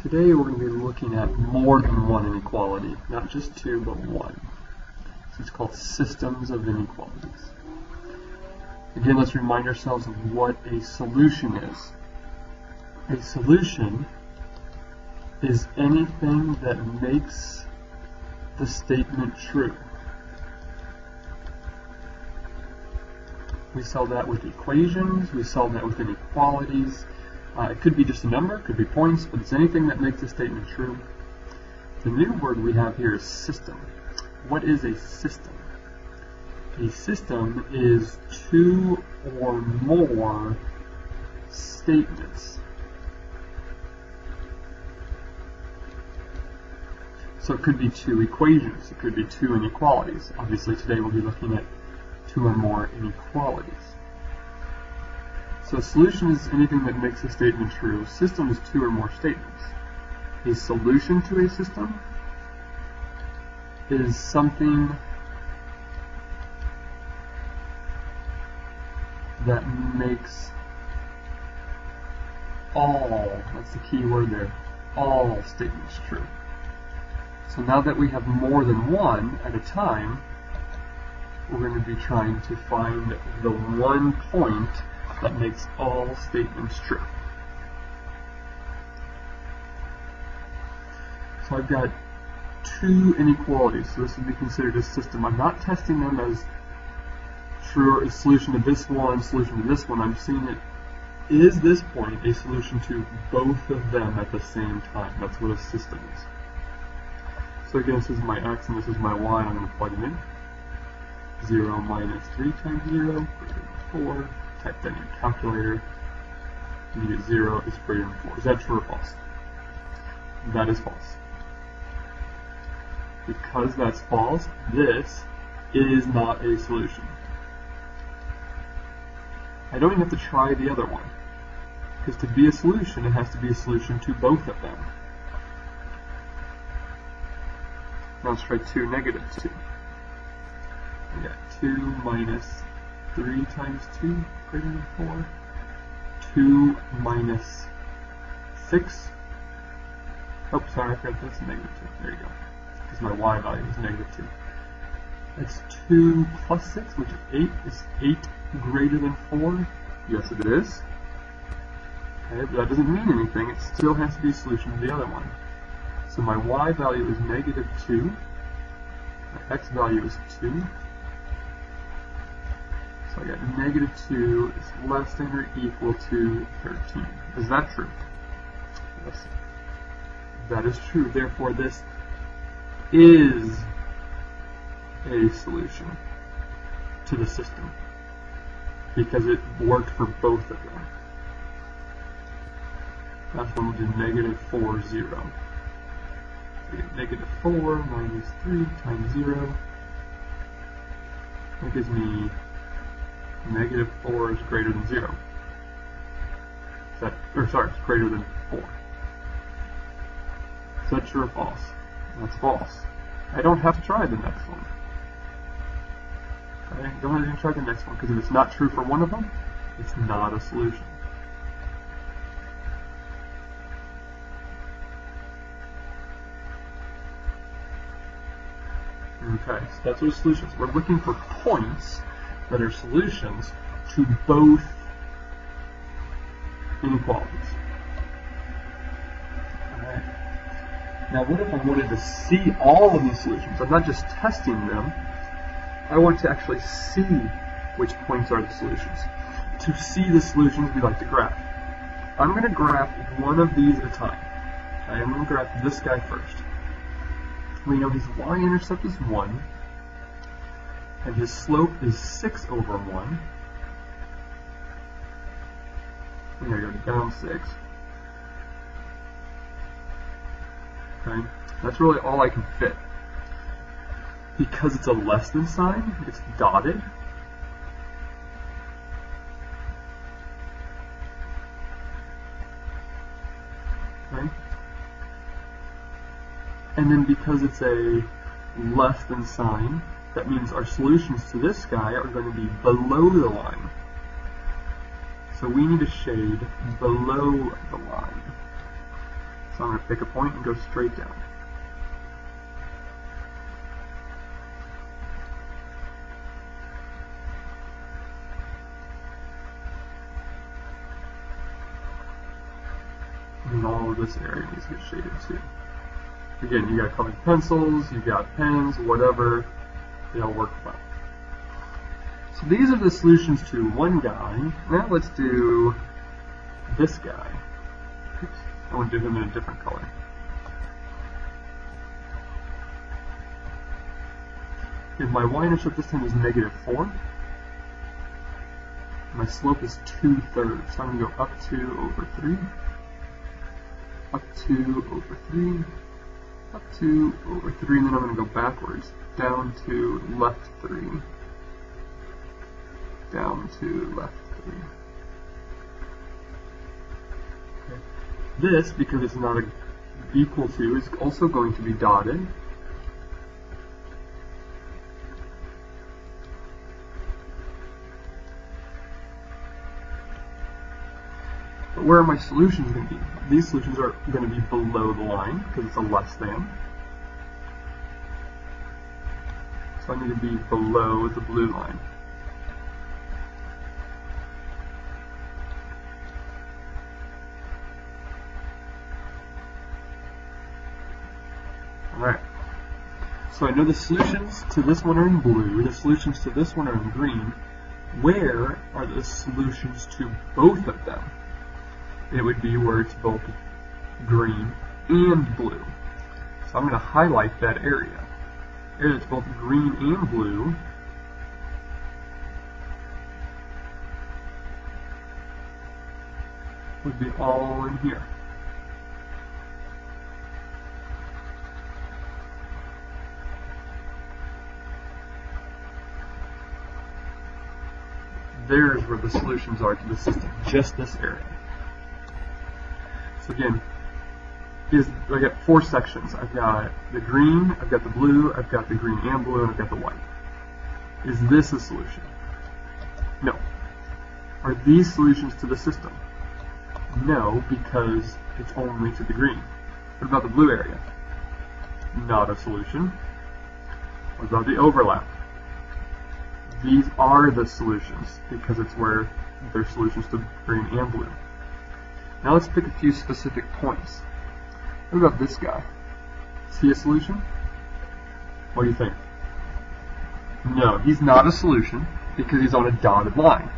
Today we're going to be looking at more than one inequality, not just two, but one. So it's called systems of inequalities. Again, let's remind ourselves of what a solution is. A solution is anything that makes the statement true. We solve that with equations, we solve that with inequalities. It could be just a number, it could be points, but it's anything that makes a statement true. The new word we have here is system. What is a system? A system is two or more statements. So it could be two equations, it could be two inequalities. Obviously today we'll be looking at two or more inequalities. So a solution is anything that makes a statement true. A system is two or more statements. A solution to a system is something that makes all, that's the key word there, all statements true. So now that we have more than one at a time, we're going to be trying to find the one point that makes all statements true. So I've got two inequalities, so this would be considered a system. I'm not testing them as true or a solution to this one, solution to this one. I'm seeing it, is this point a solution to both of them at the same time? That's what a system is. So again, this is my x and this is my y, and I'm going to plug them in. 0 minus 3 times 0 greater than 4. Type that in your calculator, and you get 0 is greater than 4. Is that true or false? That is false. Because that's false, this is not a solution. I don't even have to try the other one, because to be a solution, it has to be a solution to both of them. Now let's try 2, negative 2. We got 2 minus 3 times 2 greater than 4. 2 minus 6. Oh, sorry, I forgot that's negative 2. There you go. Because my y value is negative 2. That's 2 plus 6, which is 8. Is 8 greater than 4? Yes, it is. Okay, but that doesn't mean anything. It still has to be a solution to the other one. So my y value is negative 2. My x value is 2. So I got negative 2 is less than or equal to 13. Is that true? Yes. That is true. Therefore, this is a solution to the system because it worked for both of them. Last one will do negative 4, 0. We get negative 4 minus 3 times 0. That gives me negative 4 is greater than 0. It's greater than 4. Is that true or false? That's false. I don't have to try the next one. I don't have to even try the next one, because if it's not true for one of them, it's not a solution. Okay, so that's what a solution is. We're looking for points that are solutions to both inequalities. Alright. Now what if I wanted to see all of these solutions? I'm not just testing them. I want to actually see which points are the solutions. To see the solutions, we like to graph. I'm going to graph one of these at a time. I'm going to graph this guy first. We know his y-intercept is 1. And his slope is 6 over 1. We're going to go down 6. Okay, that's really all I can fit. Because it's a less than sign, it's dotted. Okay. And then because it's a less than sign, that means our solutions to this guy are going to be below the line. So we need a shade below the line. So I'm going to pick a point and go straight down. And all of this area needs to get shaded too. Again, you got colored pencils, you got pens, whatever, they all work well. So these are the solutions to one guy. Now let's do this guy. Oops, I want to do him in a different color. If my y-intercept this time is -4, my slope is 2/3. So I'm going to go up 2 over 3, up 2 over 3, up 2 over 3, and then I'm going to go backwards, down 2, left 3, down 2, left 3. Okay. This, because it's not equal to, is also going to be dotted. But where are my solutions going to be? These solutions are going to be below the line because it's a less than. So I need to be below the blue line. Alright. So I know the solutions to this one are in blue, the solutions to this one are in green. Where are the solutions to both of them? It would be where it's both green and blue. So I'm going to highlight that area. Area that's both green and blue would be all in here. There's where the solutions are to the system, just this area. So again, I got 4 sections. I've got the green, I've got the blue, I've got the green and blue, and I've got the white. Is this a solution? No. Are these solutions to the system? No, because it's only to the green. What about the blue area? Not a solution. What about the overlap? These are the solutions, because it's where they're solutions to green and blue. Now let's pick a few specific points. What about this guy? Is he a solution? What do you think? No, he's not a solution because he's on a dotted line.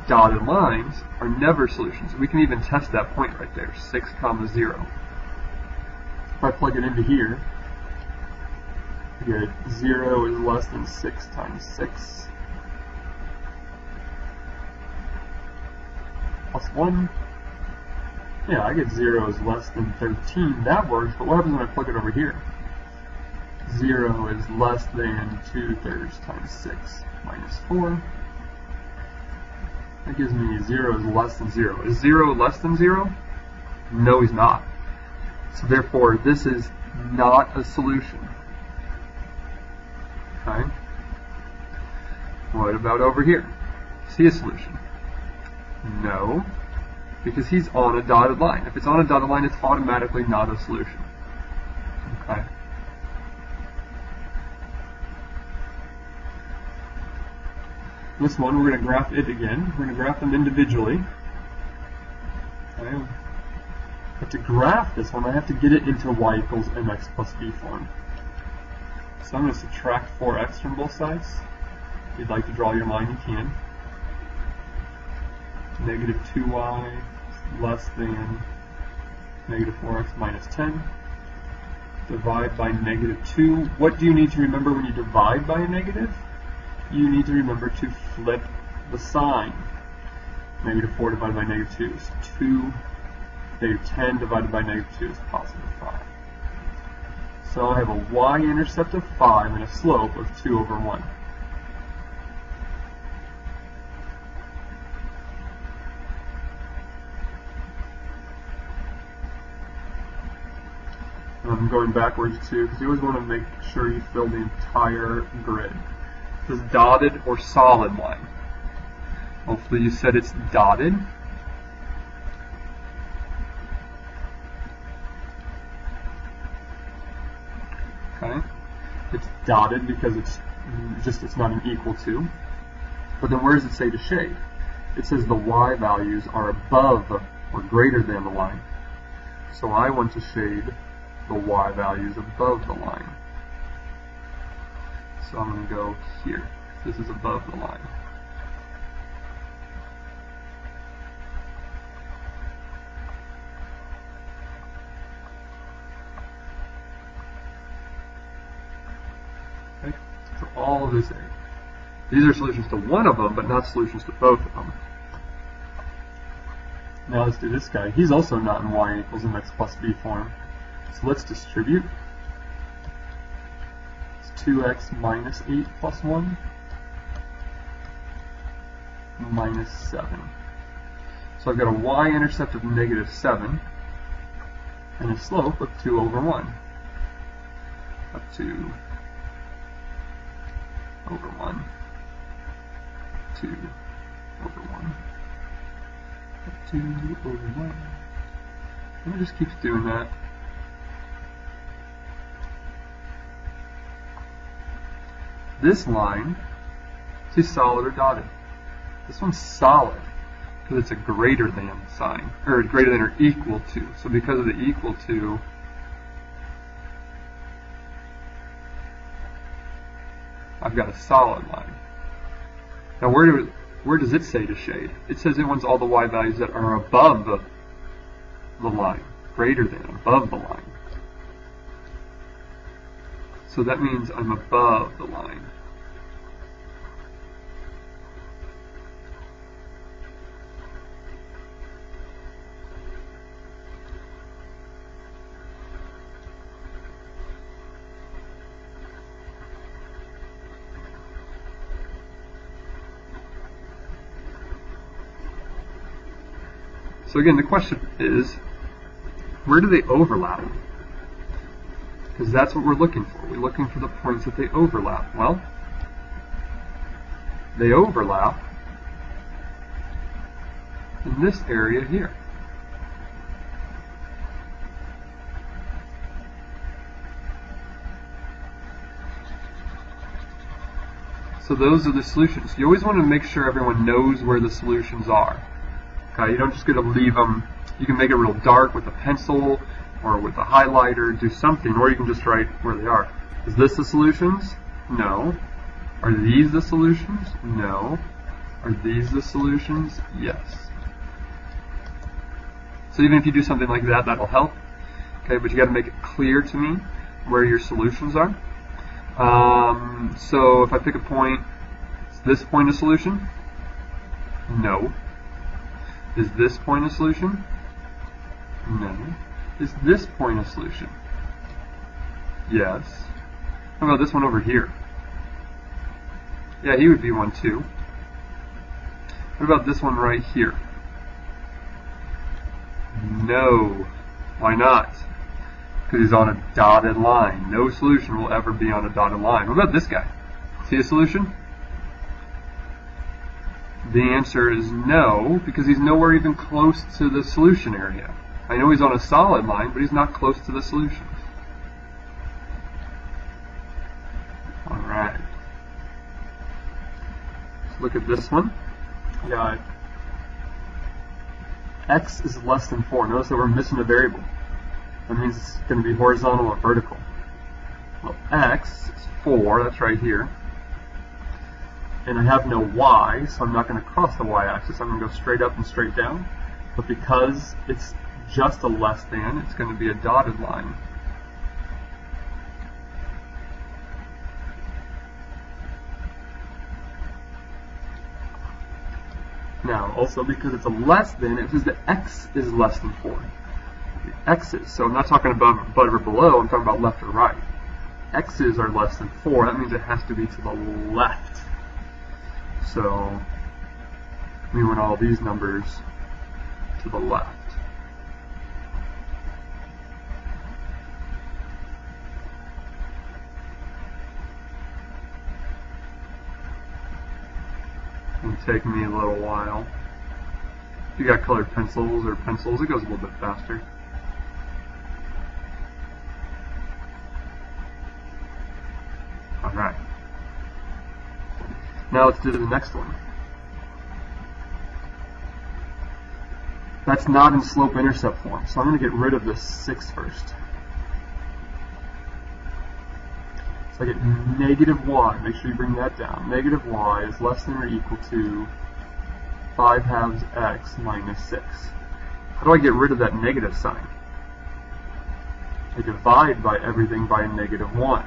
Dotted lines are never solutions. We can even test that point right there, 6, 0. If I plug it into here, I get 0 is less than 6 times 6 plus 1. Yeah, I get 0 is less than 13. That works, but what happens when I plug it over here? 0 is less than 2/3 times 6 minus 4. That gives me 0 is less than 0. Is 0 less than 0? No, he's not. So therefore, this is not a solution. Okay? What about over here? Is he a solution? No, because he's on a dotted line. If it's on a dotted line, it's automatically not a solution. Okay? This one, we're going to graph it again. We're going to graph them individually. Okay. But to graph this one, I have to get it into y equals mx plus b form. So I'm going to subtract 4x from both sides. If you'd like to draw your line, you can. Negative 2y less than negative 4x minus 10. Divide by negative 2. What do you need to remember when you divide by a negative? You need to remember to flip the sign. Negative 4 divided by negative 2 is 2. Negative 10 divided by negative 2 is positive 5. So I have a y-intercept of 5 and a slope of 2 over 1. I'm going backwards too, because you always want to make sure you fill the entire grid. This is dotted or solid line. Hopefully you said it's dotted. Okay, it's dotted because it's not an equal to. But then where does it say to shade? It says the y values are above or greater than the line. So I want to shade the y values above the line. So I'm going to go here. This is above the line. Okay, so all of this area. These are solutions to one of them, but not solutions to both of them. Now let's do this guy. He's also not in y equals mx plus b form. So let's distribute. It's 2x minus 8 plus 1 minus 7. So I've got a y-intercept of negative 7 and a slope of 2 over 1 up to over 1, 2 over 1, up 2 over 1. And it just keeps doing that. This line, is solid or dotted? This one's solid because it's a greater than sign, or greater than or equal to. So because of the equal to, I've got a solid line. Now where does it say to shade? It says it wants all the y values that are above the line, greater than, above the line. So that means I'm above the line. So again, the question is, where do they overlap? Because that's what we're looking for. We're looking for the points that they overlap. Well, they overlap in this area here. So those are the solutions. You always want to make sure everyone knows where the solutions are. Okay, you don't just get to leave them. You can make it real dark with a pencil or with a highlighter, do something, or you can just write where they are. Is this the solutions? No. Are these the solutions? No. Are these the solutions? Yes. So even if you do something like that, that'll help. Okay, but you got to make it clear to me where your solutions are. So if I pick a point, is this point a solution? No. Is this point a solution? No. Is this point a solution? Yes. How about this one over here? Yeah, he would be one too. What about this one right here? No. Why not? Because he's on a dotted line. No solution will ever be on a dotted line. What about this guy? Is he a solution? The answer is no, because he's nowhere even close to the solution area. I know he's on a solid line, but he's not close to the solution. Alright. Let's look at this one. We got x is less than 4. Notice that we're missing a variable. That means it's going to be horizontal or vertical. Well, x is 4, that's right here. And I have no y, so I'm not going to cross the y-axis. I'm going to go straight up and straight down. But because it's just a less than, it's going to be a dotted line. Now, also because it's a less than, it says that x is less than 4. The x's, so I'm not talking about above or below, I'm talking about left or right. X's are less than 4, that means it has to be to the left. So we want all these numbers to the left. It'll take me a little while. If you got colored pencils or pencils, it goes a little bit faster. Now let's do the next one. That's not in slope-intercept form, so I'm going to get rid of this 6 first. So I get negative y. Make sure you bring that down. Negative y is less than or equal to 5/2 x minus 6. How do I get rid of that negative sign? I divide by everything by a negative 1.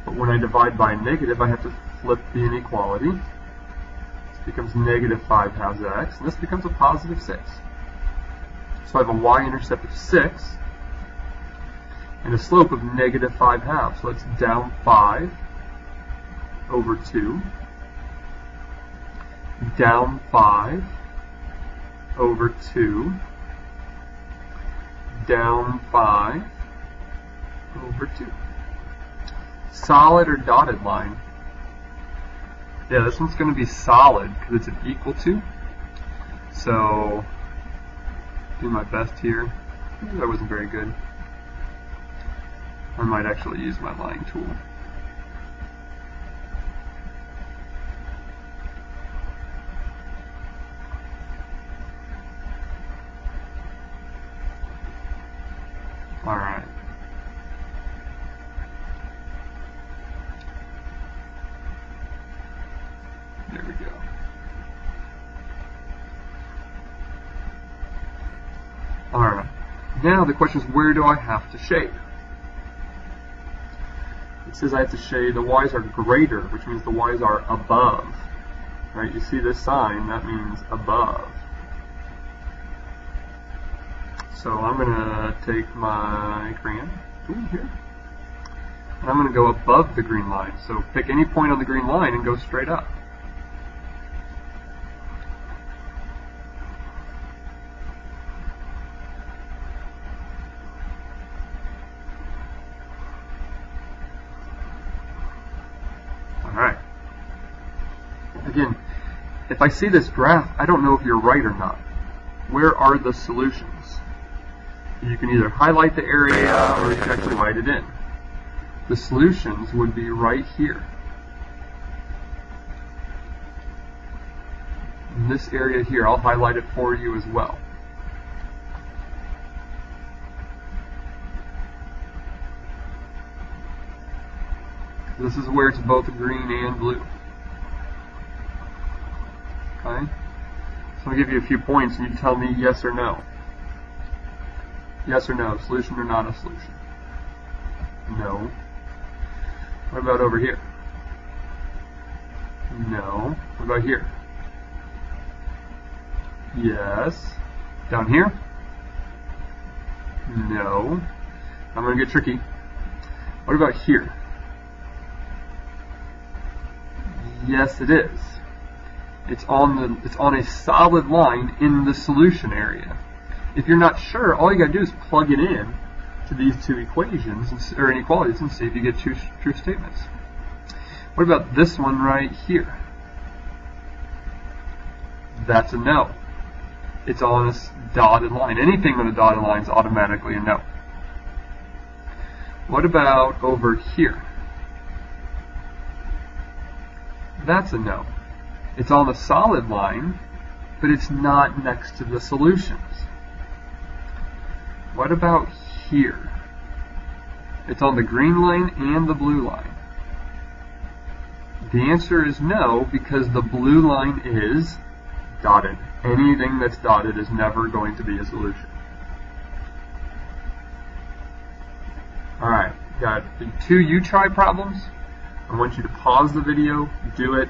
But when I divide by a negative, I have to flip the inequality. This becomes negative 5/2 x, and this becomes a positive 6. So I have a y-intercept of 6 and a slope of negative 5/2. So it's down 5 over 2, down 5 over 2, down 5 over 2. Solid or dotted line? Yeah, this one's going to be solid because it's an equal to. So, do my best here. That wasn't very good. I might actually use my line tool. Alright. There we go. Alright. Now the question is, where do I have to shade? It says I have to shade, the y's are greater, which means the y's are above. Right? You see this sign, that means above. So I'm going to take my crayon tool here, and I'm going to go above the green line. So pick any point on the green line and go straight up. Alright. Again, if I see this graph, I don't know if you're right or not. Where are the solutions? You can either highlight the area or you can actually write it in. The solutions would be right here. In this area here, I'll highlight it for you as well. This is where it's both green and blue. Okay? So I'll give you a few points and you tell me yes or no. Yes or no, solution or not a solution? No. What about over here? No. What about here? Yes. Down here? No. I'm going to get tricky. What about here? Yes, it is. It's on a solid line in the solution area. If you're not sure, all you got to do is plug it in to these two equations or inequalities and see if you get two true statements. What about this one right here? That's a no. It's on a dotted line. Anything on a dotted line is automatically a no. What about over here? That's a no. It's on a solid line, but it's not next to the solutions. What about here? It's on the green line and the blue line. The answer is no, because the blue line is dotted. Anything that's dotted is never going to be a solution. Alright, got the two you-try problems. I want you to pause the video, do it,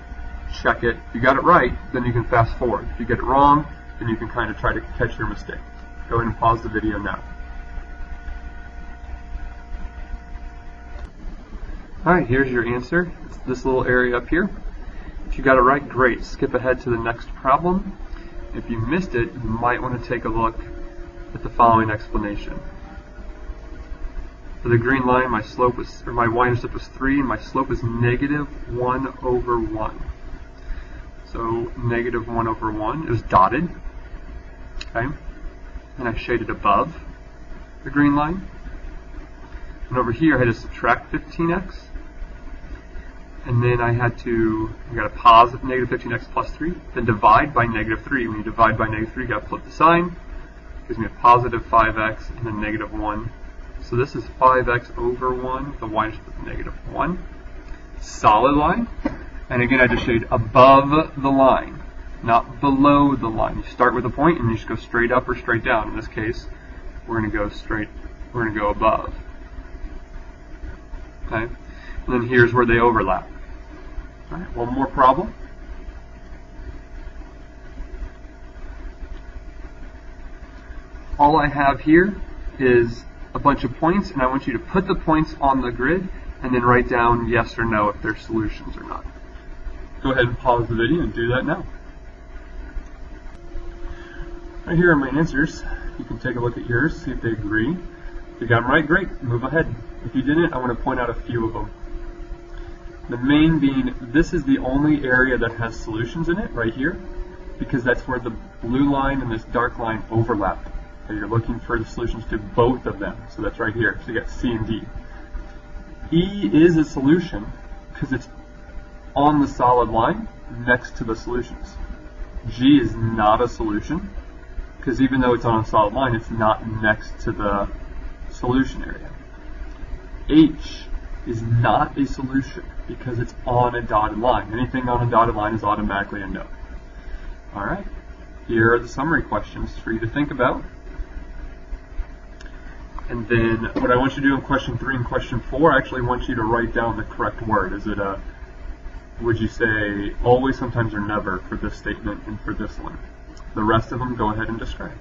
check it. If you got it right, then you can fast forward. If you get it wrong, then you can kind of try to catch your mistake. Go ahead and pause the video now. Alright, here's your answer. It's this little area up here. If you got it right, great. Skip ahead to the next problem. If you missed it, you might want to take a look at the following explanation. For the green line, my slope was, or my y-intercept was 3, and my slope is negative 1 over 1. So negative 1 over 1 is dotted. Okay, and I shaded above the green line. And over here, I had to subtract 15x. and then I got a positive negative 15x plus 3, then divide by negative 3. When you divide by negative 3, you got to flip the sign. Gives me a positive 5x and then negative 1. So this is 5x over 1, the y is negative 1. Solid line. And again, I just showed above the line, not below the line. You start with a point and you just go straight up or straight down. In this case, we're going to go straight, we're going to go above. Okay? And then here's where they overlap. All right, one more problem. All I have here is a bunch of points, and I want you to put the points on the grid and then write down yes or no if they're solutions or not. Go ahead and pause the video and do that now. Right here are my answers. You can take a look at yours, see if they agree. If you got them right, great, move ahead. If you didn't, I want to point out a few of them. The main being, this is the only area that has solutions in it, right here, because that's where the blue line and this dark line overlap. So you're looking for the solutions to both of them, so that's right here. So you got C and D. E is a solution because it's on the solid line next to the solutions. G is not a solution because even though it's on a solid line, it's not next to the solution area. H is not a solution because it's on a dotted line. Anything on a dotted line is automatically a no. Alright, here are the summary questions for you to think about. And then what I want you to do in question 3 and question 4, I actually want you to write down the correct word. Is it a, would you say always, sometimes, or never for this statement and for this one? The rest of them, go ahead and describe.